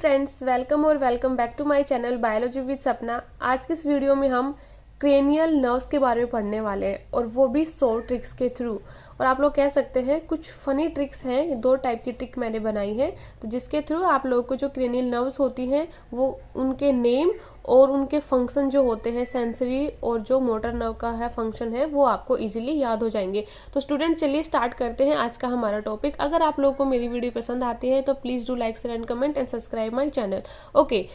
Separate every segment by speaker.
Speaker 1: Friends, welcome back to my channel biology with Sapna. आज के इस वीडियो में हम क्रेनियल नर्व्स के बारे में पढ़ने वाले हैं और वो भी 100 ट्रिक्स के थ्रू। और आप लोग कह सकते हैं कुछ फनी ट्रिक्स हैं, 2 टाइप की ट्रिक मैंने बनाई है, तो जिसके थ्रू आप लोगों को जो क्रेनियल नर्व्स होती हैं वो उनके नेम और उनके फंक्शन जो होते हैं सेंसरी और जो मोटर नर्व का है फंक्शन है वो आपको इजीली याद हो जाएंगे। तो स्टूडेंट चलिए स्टार्ट करते हैं आज का हमारा टॉपिक। अगर आप लोगों को मेरी वीडियो पसंद आती है तो please do like share and comment and subscribe my channel. Okay,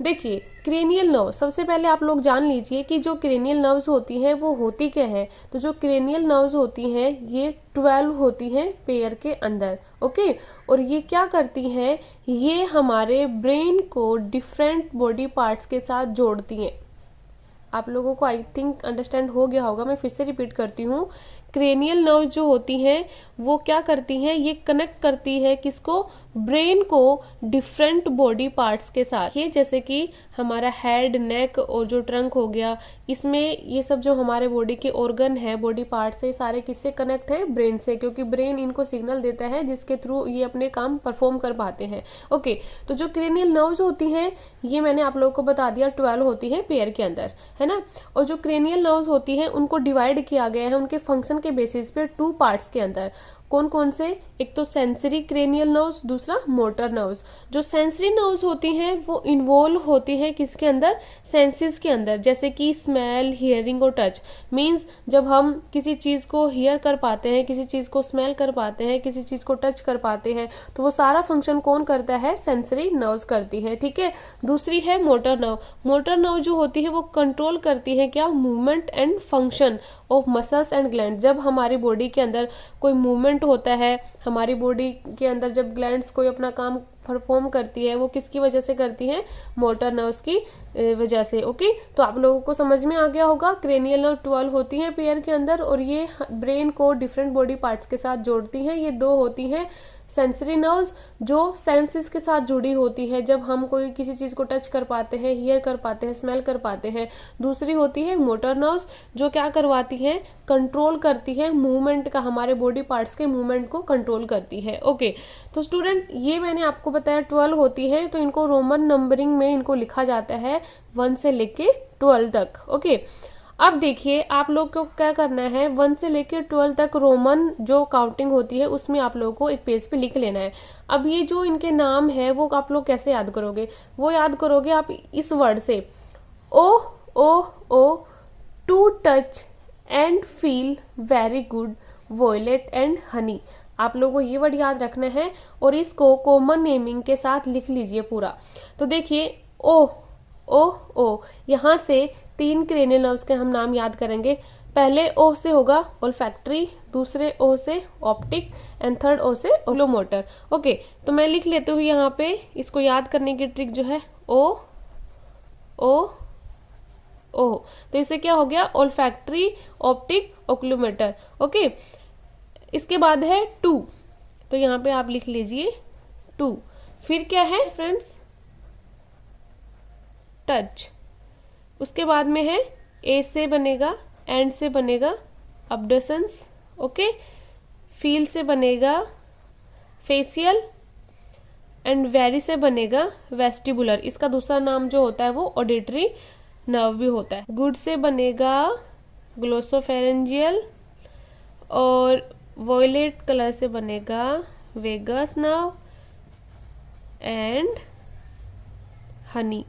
Speaker 1: देखिए क्रेनियल नर्व, सबसे पहले आप लोग जान लीजिए कि जो क्रेनियल नर्व्स होती हैं वो होती क्या है। तो जो क्रेनियल नर्व्स होती हैं ये 12 होती हैं पेयर के अंदर। ओके, और ये क्या करती हैं, ये हमारे ब्रेन को डिफरेंट बॉडी पार्ट्स के साथ जोड़ती हैं। आप लोगों को आई थिंक अंडरस्टैंड हो गया होगा, मैं फिर से रिपीट करती हूँ। क्रेनियल नर्व्स जो होती हैं वो क्या करती हैं, ये कनेक्ट करती है किसको, ब्रेन को डिफरेंट बॉडी पार्ट्स के साथ। ये जैसे कि हमारा हेड, नेक और जो ट्रंक हो गया, इसमें ये सब जो हमारे बॉडी के ऑर्गन है, बॉडी पार्ट्स से सारे किससे कनेक्ट है, ब्रेन से, क्योंकि ब्रेन इनको सिग्नल देता है जिसके थ्रू ये अपने काम परफॉर्म कर पाते हैं। ओके, तो जो क्रेनियल नर्व्स होती हैं ये मैंने आप लोगों को बता दिया 12 होती है पेयर के अंदर, है ना। और जो क्रेनियल नर्व्स होती हैं उनको डिवाइड किया गया है उनके फंक्शन के बेसिस पे 2 पार्ट्स के अंदर। कौन कौन से, एक तो सेंसरी क्रेनियल नर्व्स, दूसरा मोटर नर्व्स। जो सेंसरी नर्व्स होती हैं वो इन्वॉल्व होती हैं किसके अंदर, सेंसेस के अंदर, जैसे कि स्मेल, हियरिंग और टच। मींस जब हम किसी चीज को हियर कर पाते हैं, किसी चीज को स्मेल कर पाते हैं, किसी चीज को टच कर पाते हैं, तो वो सारा फंक्शन कौन करता है, सेंसरी नर्व्स करती है। ठीक है, दूसरी है मोटर नर्व। मोटर नर्व जो होती है वो कंट्रोल करती है क्या, movement and function of muscles and gland. जब हमारी बॉडी के अंदर कोई मूवमेंट होता है, हमारी बॉडी के अंदर जब ग्लैंड्स कोई अपना काम परफॉर्म करती है, वो किसकी वजह से करती है, मोटर नर्व्स की वजह से। ओके, तो आप लोगों को समझ में आ गया होगा, क्रेनियल नर्व 12 होती हैं पेयर के अंदर और ये ब्रेन को डिफरेंट बॉडी पार्ट्स के साथ जोड़ती हैं। ये 2 होती हैं सेंसरी नर्व्स जो सेंसेस के साथ जुड़ी होती है, जब हम कोई किसी चीज को टच कर पाते हैं, हियर कर पाते हैं, स्मेल कर पाते हैं। दूसरी होती है मोटर नर्व्स जो क्या करवाती हैं, कंट्रोल करती है मूवमेंट का, हमारे बॉडी पार्ट्स के मूवमेंट को कंट्रोल करती है। ओके, तो स्टूडेंट ये मैंने आपको बताया 12 होती है, तो इनको रोमन नंबरिंग में इनको लिखा जाता है 1 से लेके 12 तक। ओके, अब देखिए आप लोग को क्या करना है, 1 से लेकर 12 तक रोमन जो काउंटिंग होती है उसमें आप लोगों को एक पेज पे लिख लेना है। अब ये जो इनके नाम है वो आप लोग कैसे याद करोगे, वो याद करोगे आप इस वर्ड से, O O O, to touch and feel very good, violet and honey. आप लोगों को ये वर्ड याद रखना है और इसको कॉमन नेमिंग के साथ लिख लीजिए पूरा। तो देखिए ओ ओ ओ, यहाँ से 3 क्रेनियल नर्व्स के हम नाम याद करेंगे। पहले ओ से होगा ओल्फैक्टरी, दूसरे ओ से ऑप्टिक एंड थर्ड ओ से ओक्यूलोमोटर। ओके, तो मैं लिख लेती हूँ यहाँ पे, इसको याद करने की ट्रिक जो है ओ ओ ओ, तो इससे क्या हो गया, ओल्फैक्टरी, ऑप्टिक, ओक्यूलोमोटर। ओके, इसके बाद है 2, तो यहाँ पे आप लिख लीजिए 2। फिर क्या है फ्रेंड्स, टच। उसके बाद में है ए से बनेगा, एंड से बनेगा अब्डसेंस। ओके, फील से बनेगा फेशियल एंड वेरी से बनेगा वेस्टिबुलर। इसका दूसरा नाम जो होता है वो ऑडिटरी नर्व भी होता है। गुड से बनेगा ग्लोसोफेरेंजियल और वॉयलेट कलर से बनेगा वेगस नर्व एंड हनी।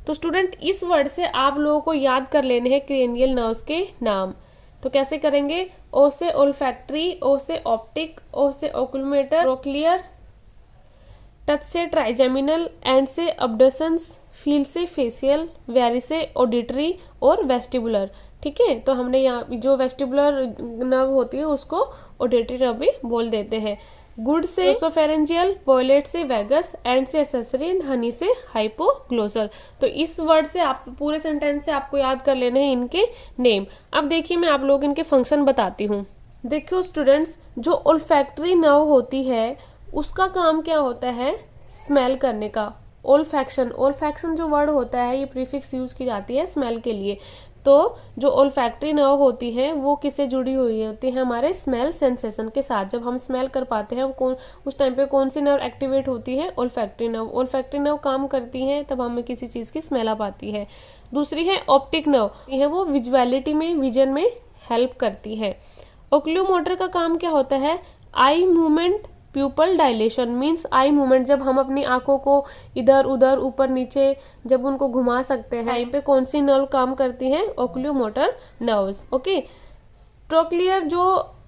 Speaker 1: तो स्टूडेंट इस वर्ड से आप लोगों को याद कर लेने हैं क्रेनियल नर्व्स के नाम। तो कैसे करेंगे, ओ से ओल्फैक्टरी, ओ से ऑप्टिक, ओ से ओक्यूलोमोटर, ट्रोक्लियर, टच से ट्राइजेमिनल, एंड से अब्डसेंस, फील से फेशियल, वेरी से ऑडिटरी और वेस्टिबुलर। ठीक है, तो हमने यहाँ जो वेस्टिबुलर नर्व होती है उसको ऑडिटरी नर्व भी बोल देते हैं। गुड से ग्लोसोफेरेंजियल, वॉयलेट से वेगस, एंड से एक्सेसरी एंड हनी से हाइपोग्लोसल। तो इस वर्ड से आप पूरे सेंटेंस से आपको याद कर लेने हैं इनके नेम। अब देखिए मैं आप लोग इनके फंक्शन बताती हूँ। देखियो स्टूडेंट्स, जो ओल्फैक्टरी नर्व होती है उसका काम क्या होता है, स्मेल करने का। ओल्फैक्शन, ओल्फैक्शन जो वर्ड होता है ये प्रीफिक्स यूज की जाती है स्मेल के लिए। तो जो ओल्फैक्टरी नर्व होती है वो किससे जुड़ी हुई होती है, हमारे स्मेल सेंसेशन के साथ। जब हम स्मेल कर पाते हैं उस टाइम पे कौन सी नर्व एक्टिवेट होती है, ओल्फैक्टरी नर्व। ओल्फैक्टरी नर्व काम करती है तब हमें किसी चीज की स्मेल आ पाती है। दूसरी है ऑप्टिक नर्व, है वो विजुअलिटी में, विजन में हेल्प करती है। ओक्यूलोमोटर का काम क्या होता है, eye movement, pupil dilation means eye movement, जब हम अपनी आंखों को इधर उधर ऊपर नीचे जब उनको घुमा सकते हैं, टाइम पे कौन सी नर्व काम करती है, ओक्यूलोमोटर नर्व्स। ओके, ट्रोक्लियर जो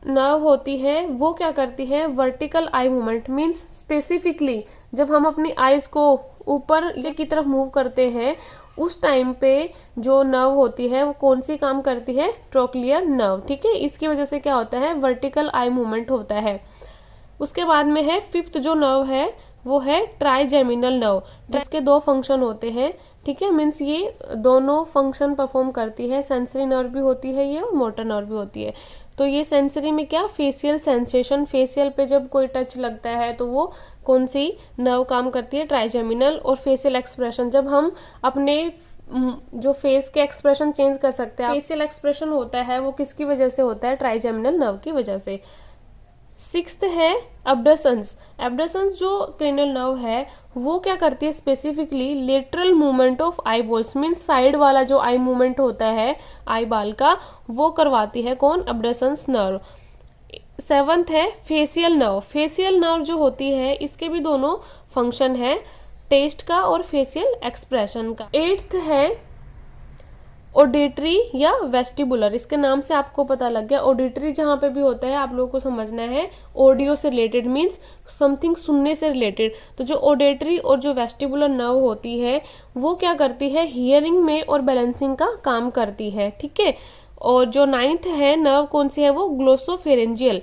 Speaker 1: नर्व होती है वो क्या करती है, vertical eye movement means specifically जब हम अपनी आईज को ऊपर की तरफ मूव करते हैं उस टाइम पे जो नर्व होती है वो कौन सी काम करती है, ट्रोक्लियर नर्व। ठीक है, इसकी वजह से क्या होता है, वर्टिकल आई मूवमेंट होता है। उसके बाद में है फिफ्थ जो नर्व है वो है ट्राइजेमिनल नर्व, जिसके दो फंक्शन होते हैं। ठीक है, मीन्स ये दोनों फंक्शन परफॉर्म करती है, सेंसरी नर्व भी होती है ये और मोटर नर्व भी होती है। तो ये सेंसरी में क्या, फेशियल सेंसेशन, फेशियल पे जब कोई टच लगता है तो वो कौन सी नर्व काम करती है, ट्राइजेमिनल। और फेशियल एक्सप्रेशन, जब हम अपने जो फेस के एक्सप्रेशन चेंज कर सकते हैं, फेशियल एक्सप्रेशन होता है वो किसकी वजह से होता है, ट्राइजेमिनल नर्व की वजह से। सिक्स्थ है एब्डसेंस। एब्डसेंस जो क्रेनियल नर्व है वो क्या करती है, specifically lateral movement of I balls means side वाला जो आई मूवमेंट होता है आई बाल का वो करवाती है कौन, एब्डसेंस नर्व। सेवंथ है फेशियल नर्व। फेशियल नर्व जो होती है इसके भी दोनों फंक्शन है, टेस्ट का और फेशियल एक्सप्रेशन का। एट्थ है ऑडिटरी या वेस्टिबुलर, इसके नाम से आपको पता लग गया। ऑडिटरी जहां पे भी होता है आप लोगों को समझना है ऑडियो से रिलेटेड मीन्स समथिंग सुनने से रिलेटेड। तो जो ऑडिटरी और जो वेस्टिबुलर नर्व होती है वो क्या करती है, हियरिंग में और बैलेंसिंग का काम करती है। ठीक है, और जो नाइन्थ है नर्व कौन सी है, वो ग्लोसोफेरेंजियल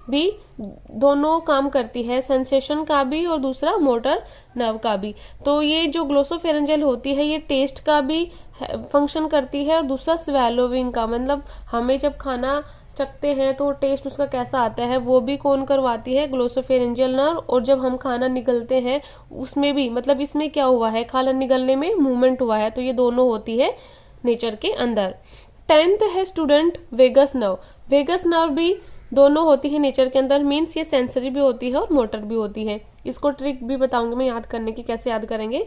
Speaker 1: भी दोनों काम करती है, सेंसेशन का भी और दूसरा मोटर नर्व का भी। तो ये जो ग्लोसोफेरेंजियल होती है ये टेस्ट का भी फंक्शन करती है और दूसरा स्वेलोविंग का, मतलब हमें जब खाना चखते हैं तो टेस्ट उसका कैसा आता है वो भी कौन करवाती है, ग्लोसोफेरेंजियल नर्व। और जब हम खाना निगलते हैं उसमें भी, मतलब इसमें क्या हुआ है, खाना निगलने में मूवमेंट हुआ है, तो ये दोनों होती है नेचर के अंदर। 10th है student vagus nerve. Vagus nerve भी दोनों होती है नेचर के अंदर मीन्स ये सेंसरी भी होती है और मोटर भी होती है। इसको ट्रिक भी बताऊंगी मैं याद करने की, कैसे याद करेंगे।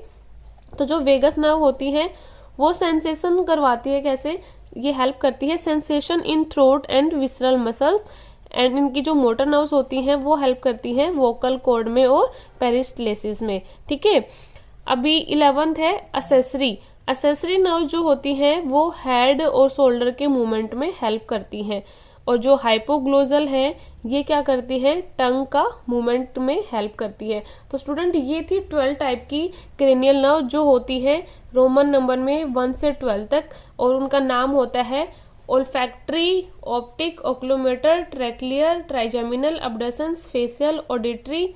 Speaker 1: तो जो वेगस नर्व होती है वो सेंसेशन करवाती है, कैसे, ये हेल्प करती है sensation in throat and visceral muscles. And इनकी जो मोटर नर्व्स होती हैं वो हेल्प करती हैं वोकल कॉर्ड में और पेरिस्टलेसिस में। ठीक है, अभी 11th है असेसरी। असेसरी नर्व जो होती है वो हेड और शोल्डर के मूवमेंट में हेल्प करती हैं। और जो हाइपोग्लोजल है ये क्या करती है, टंग का मूवमेंट में हेल्प करती है। तो स्टूडेंट ये थी 12 टाइप की क्रेनियल नर्व जो होती है रोमन नंबर में 1 से 12 तक, और उनका नाम होता है olfactory, optic, oculomotor, trochlear, trigeminal, abducens, facial, auditory,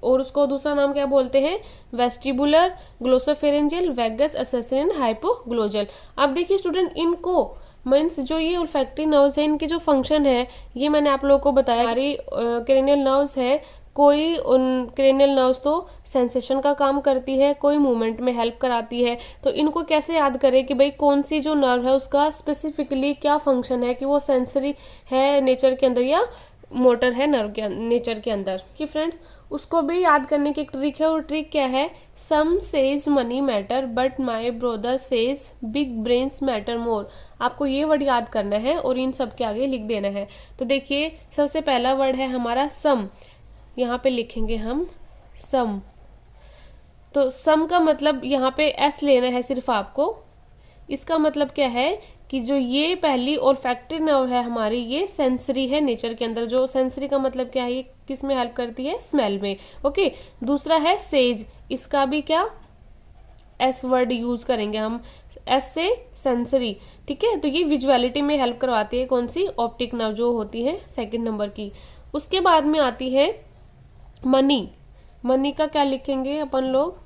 Speaker 1: और उसको दूसरा नाम क्या बोलते हैं, वेस्टिबुलर, ग्लोसोफेरेंजियल, वेगस, असेसरिन, हाइपोग्लोजल। अब देखिए स्टूडेंट, इनको मीन्स जो ये ओल्फैक्टरी नर्व्स है इनके जो फंक्शन है ये मैंने आप लोगों को बताया। हमारी क्रेनियल नर्व्स है, कोई उन क्रेनियल नर्व्स तो सेंसेशन का काम करती है, कोई मूवमेंट में हेल्प कराती है। तो इनको कैसे याद करें कि भाई कौन सी जो नर्व है उसका स्पेसिफिकली क्या फंक्शन है, कि वो सेंसरी है नेचर के अंदर या मोटर है नर्व के नेचर के अंदर। कि फ्रेंड्स उसको भी याद करने की एक ट्रिक है, और ट्रिक क्या है, some says money matter but my brother says big brains matter more. आपको ये वर्ड याद करना है और इन सब के आगे लिख देना है। तो देखिए सबसे पहला वर्ड है हमारा सम, यहाँ पे लिखेंगे हम सम। तो सम का मतलब यहाँ पे एस लेना है सिर्फ आपको। इसका मतलब क्या है कि जो ये पहली ओल्फैक्टरी नर्व है हमारी ये सेंसरी है नेचर के अंदर। जो सेंसरी का मतलब क्या है, ये किस में हेल्प करती है, स्मेल में। ओके, दूसरा है सेज, इसका भी क्या एस वर्ड यूज करेंगे हम, एस से सेंसरी। ठीक है, तो ये विजुअलिटी में हेल्प करवाती है, कौन सी, ऑप्टिक नर्व जो होती है सेकंड नंबर की। उसके बाद में आती है मनी। मनी का क्या लिखेंगे अपन लोग,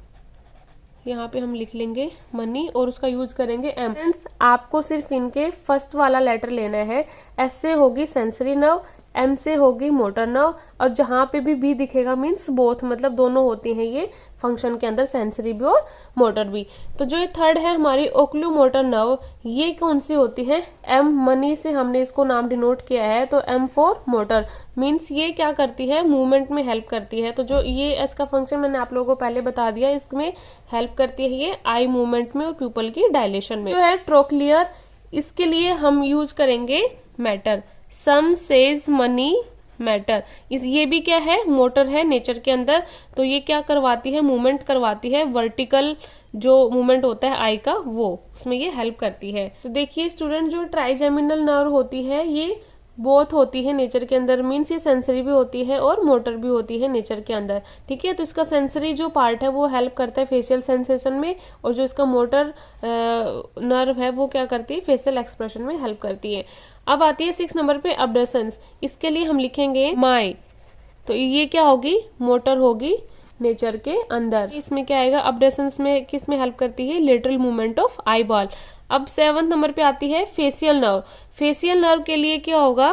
Speaker 1: यहाँ पे हम लिख लेंगे मनी और उसका यूज करेंगे एम। फ्रेंड्स आपको सिर्फ इनके फर्स्ट वाला लेटर लेना है। एस से होगी सेंसरी नर्व, एम से होगी मोटर नर्व, और जहाँ पे भी बी दिखेगा मीन्स बोथ, मतलब दोनों होती हैं ये फंक्शन के अंदर, सेंसरी भी और मोटर भी। तो जो ये थर्ड है हमारी ओक्यूलोमोटर नर्व, ये कौन सी होती है, एम मनी से हमने इसको नाम डिनोट किया है, तो एम फॉर मोटर, मीन्स ये क्या करती है, मूवमेंट में हेल्प करती है। तो जो ये इसका फंक्शन मैंने आप लोगों को पहले बता दिया, इसमें हेल्प करती है ये आई मूवमेंट में और प्यूपल की डायलेशन में। जो है ट्रोक्लियर, इसके लिए हम यूज करेंगे मैटर, सम सेज मनी मैटर, इस ये भी क्या है, मोटर है नेचर के अंदर। तो ये क्या करवाती है, मूवमेंट करवाती है, वर्टिकल जो मूवमेंट होता है आई का वो उसमें ये हेल्प करती है। तो देखिए स्टूडेंट, जो ट्राइजेमिनल नर्व होती है ये बोथ होती है नेचर के अंदर, मीन्स ये सेंसरी भी होती है और मोटर भी होती है नेचर के अंदर, ठीक है। तो इसका सेंसरी जो पार्ट है वो हेल्प करता है फेशियल सेंसेशन में, और जो इसका मोटर नर्व है वो क्या करती है, फेशियल एक्सप्रेशन में हेल्प करती है। अब आती है 6 नंबर पे अब्डसेंस, इसके लिए हम लिखेंगे माई, तो ये क्या होगी, मोटर होगी नेचर के अंदर। इसमें क्या आएगा, अब्डसेंस में किस में हेल्प करती है, lateral movement of eye ball. अब 7 नंबर पे आती है फेशियल नर्व, फेशियल नर्व के लिए क्या होगा,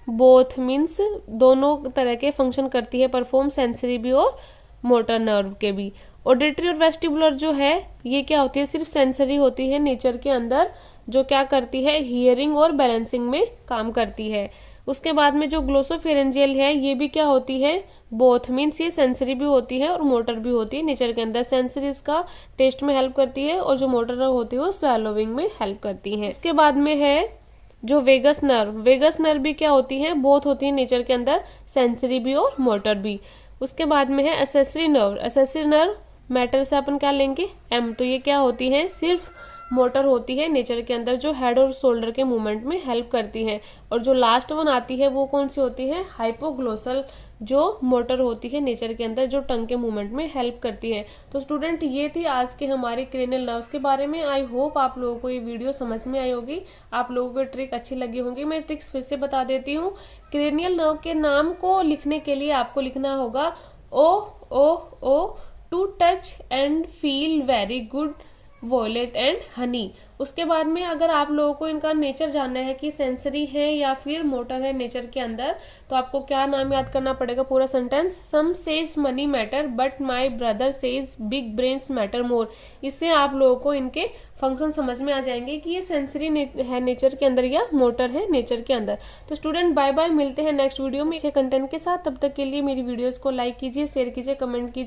Speaker 1: बोथ मीन्स दोनों तरह के फंक्शन करती है परफॉर्म, सेंसरी भी और मोटर नर्व के भी। ऑडिटरी और वेस्टिबुलर जो है ये क्या होती है, सिर्फ सेंसरी होती है नेचर के अंदर, जो क्या करती है, हियरिंग और बैलेंसिंग में काम करती है। उसके बाद में जो ग्लोसोफेरेंजियल है ये भी क्या होती है, बोथ मीन्स ये सेंसरी भी होती है और मोटर भी होती है नेचर के अंदर। सेंसरी इसका टेस्ट में हेल्प करती है और जो मोटर नर्व होती है वो स्वैलोविंग में हेल्प करती है। इसके बाद में है जो वेगस नर्व, वेगस नर्व भी क्या होती है, बोथ होती है नेचर के अंदर, सेंसरी भी और मोटर भी। उसके बाद में है accessory nerve, accessory nerve matter से अपन क्या लेंगे, एम, तो ये क्या होती है, सिर्फ मोटर होती है नेचर के अंदर, जो हेड और शोल्डर के मूवमेंट में हेल्प करती है। और जो लास्ट वन आती है वो कौन सी होती है, हाइपोग्लोसल, जो मोटर होती है नेचर के अंदर, जो टंग के मूवमेंट में हेल्प करती है। तो स्टूडेंट ये थी आज के हमारे क्रेनियल नर्व्स के बारे में। आई होप आप लोगों को ये वीडियो समझ में आई होगी, आप लोगों को ट्रिक अच्छी लगी होगी। मैं ट्रिक्स फिर से बता देती हूँ। क्रेनियल नर्व के नाम को लिखने के लिए आपको लिखना होगा O O O, to touch and feel very good, violet and honey. उसके बाद में अगर आप लोगों को इनका नेचर जानना है कि सेंसरी है या फिर मोटर है नेचर के अंदर, तो आपको क्या नाम याद करना पड़ेगा, पूरा sentence, some says money matter but my brother says big brains matter more. इससे आप लोगों को इनके फंक्शन समझ में आ जाएंगे कि ये सेंसरी है नेचर के अंदर या मोटर है नेचर के अंदर। तो स्टूडेंट बाय बाय, मिलते हैं नेक्स्ट वीडियो में अच्छे कंटेंट के साथ। तब तक के लिए मेरी वीडियोस को लाइक कीजिए, शेयर कीजिए, कमेंट कीजिए।